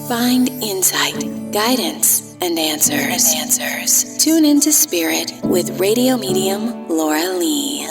Find insight, guidance, and answers. Tune into Spirit with radio medium Laura Lee.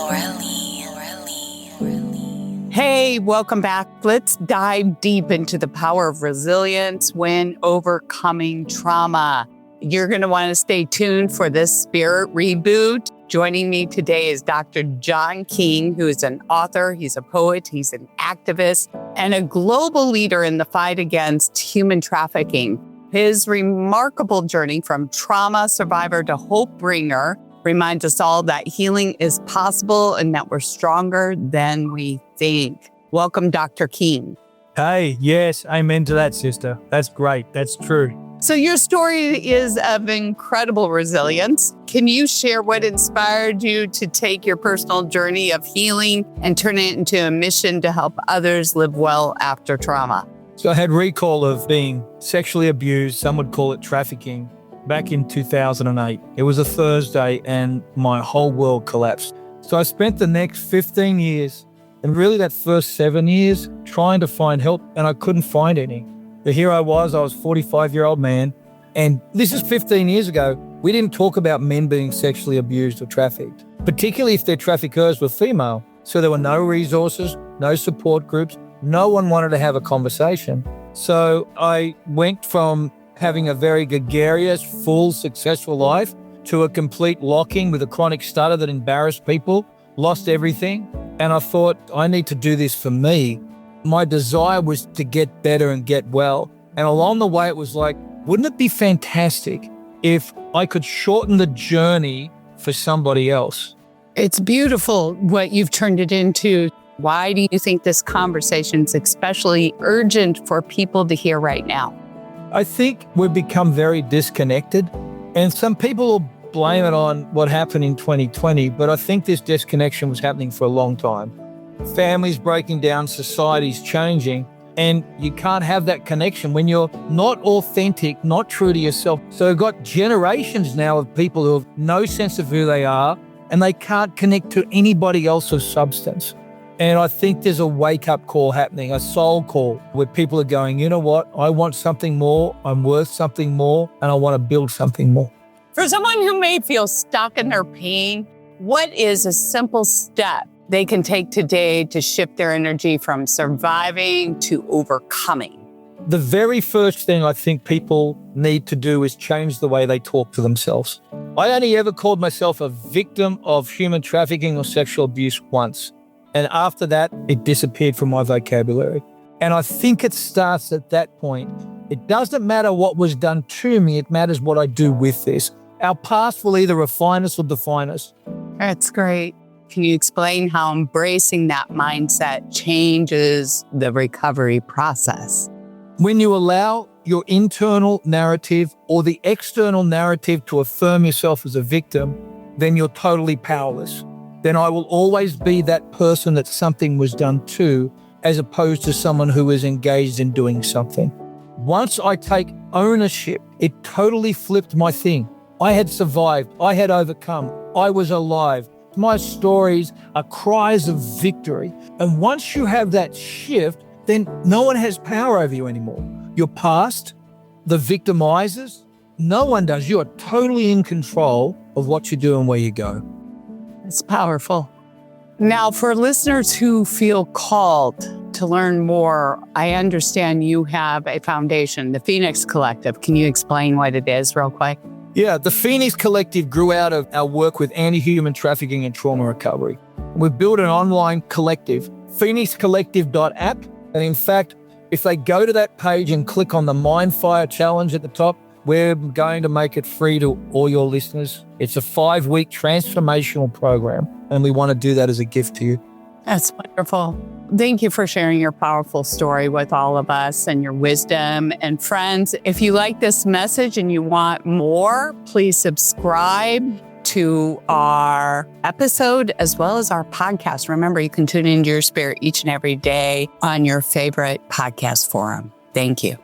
Hey, welcome back. Let's dive deep into the power of resilience when overcoming trauma. You're going to want to stay tuned for this Spirit Reboot. Joining me today is Dr. John King, who is an author, he's a poet, he's an activist, and a global leader in the fight against human trafficking. His remarkable journey from trauma survivor to hope bringer reminds us all that healing is possible and that we're stronger than we think. Welcome, Dr. King. Hey, yes, amen to that, sister. That's great. That's true. So your story is of incredible resilience. Can you share what inspired you to take your personal journey of healing and turn it into a mission to help others live well after trauma? So I had recall of being sexually abused, some would call it trafficking, back in 2008. It was a Thursday and my whole world collapsed. So I spent the next 15 years and really that first 7 years trying to find help, and I couldn't find any. But here I was a 45-year-old man, and this is 15 years ago. We didn't talk about men being sexually abused or trafficked, particularly if their traffickers were female. So there were no resources, no support groups. No one wanted to have a conversation. So I went from having a very gregarious, full, successful life to a complete locking with a chronic stutter that embarrassed people, lost everything. And I thought, I need to do this for me. My desire was to get better and get well. And along the way, it was like, wouldn't it be fantastic if I could shorten the journey for somebody else? It's beautiful what you've turned it into. Why do you think this conversation is especially urgent for people to hear right now? I think we've become very disconnected, and some people will blame it on what happened in 2020, but I think this disconnection was happening for a long time. Families breaking down, society's changing, and you can't have that connection when you're not authentic, not true to yourself. So we've got generations now of people who have no sense of who they are, and they can't connect to anybody else of substance. And I think there's a wake-up call happening, a soul call, where people are going, you know what, I want something more, I'm worth something more, and I want to build something more. For someone who may feel stuck in their pain, what is a simple step they can take today to shift their energy from surviving to overcoming? The very first thing I think people need to do is change the way they talk to themselves. I only ever called myself a victim of human trafficking or sexual abuse once. And after that, it disappeared from my vocabulary. And I think it starts at that point. It doesn't matter what was done to me, it matters what I do with this. Our past will either refine us or define us. That's great. Can you explain how embracing that mindset changes the recovery process? When you allow your internal narrative or the external narrative to affirm yourself as a victim, then you're totally powerless. Then I will always be that person that something was done to, as opposed to someone who is engaged in doing something. Once I take ownership, it totally flipped my thing. I had survived. I had overcome. I was alive. My stories are cries of victory. And once you have that shift, then no one has power over you anymore. Your past, the victimizers, no one does. You are totally in control of what you do and where you go. It's powerful. Now, for listeners who feel called to learn more, I understand you have a foundation, the Phoenix Collective. Can you explain what it is real quick? Yeah, the Phoenix Collective grew out of our work with anti-human trafficking and trauma recovery. We've built an online collective, phoenixcollective.app. And in fact, if they go to that page and click on the Mindfire Challenge at the top, we're going to make it free to all your listeners. It's a 5-week transformational program, and we want to do that as a gift to you. That's wonderful. Thank you for sharing your powerful story with all of us and your wisdom. And friends, if you like this message and you want more, please subscribe to our episode as well as our podcast. Remember, you can tune into your spirit each and every day on your favorite podcast forum. Thank you.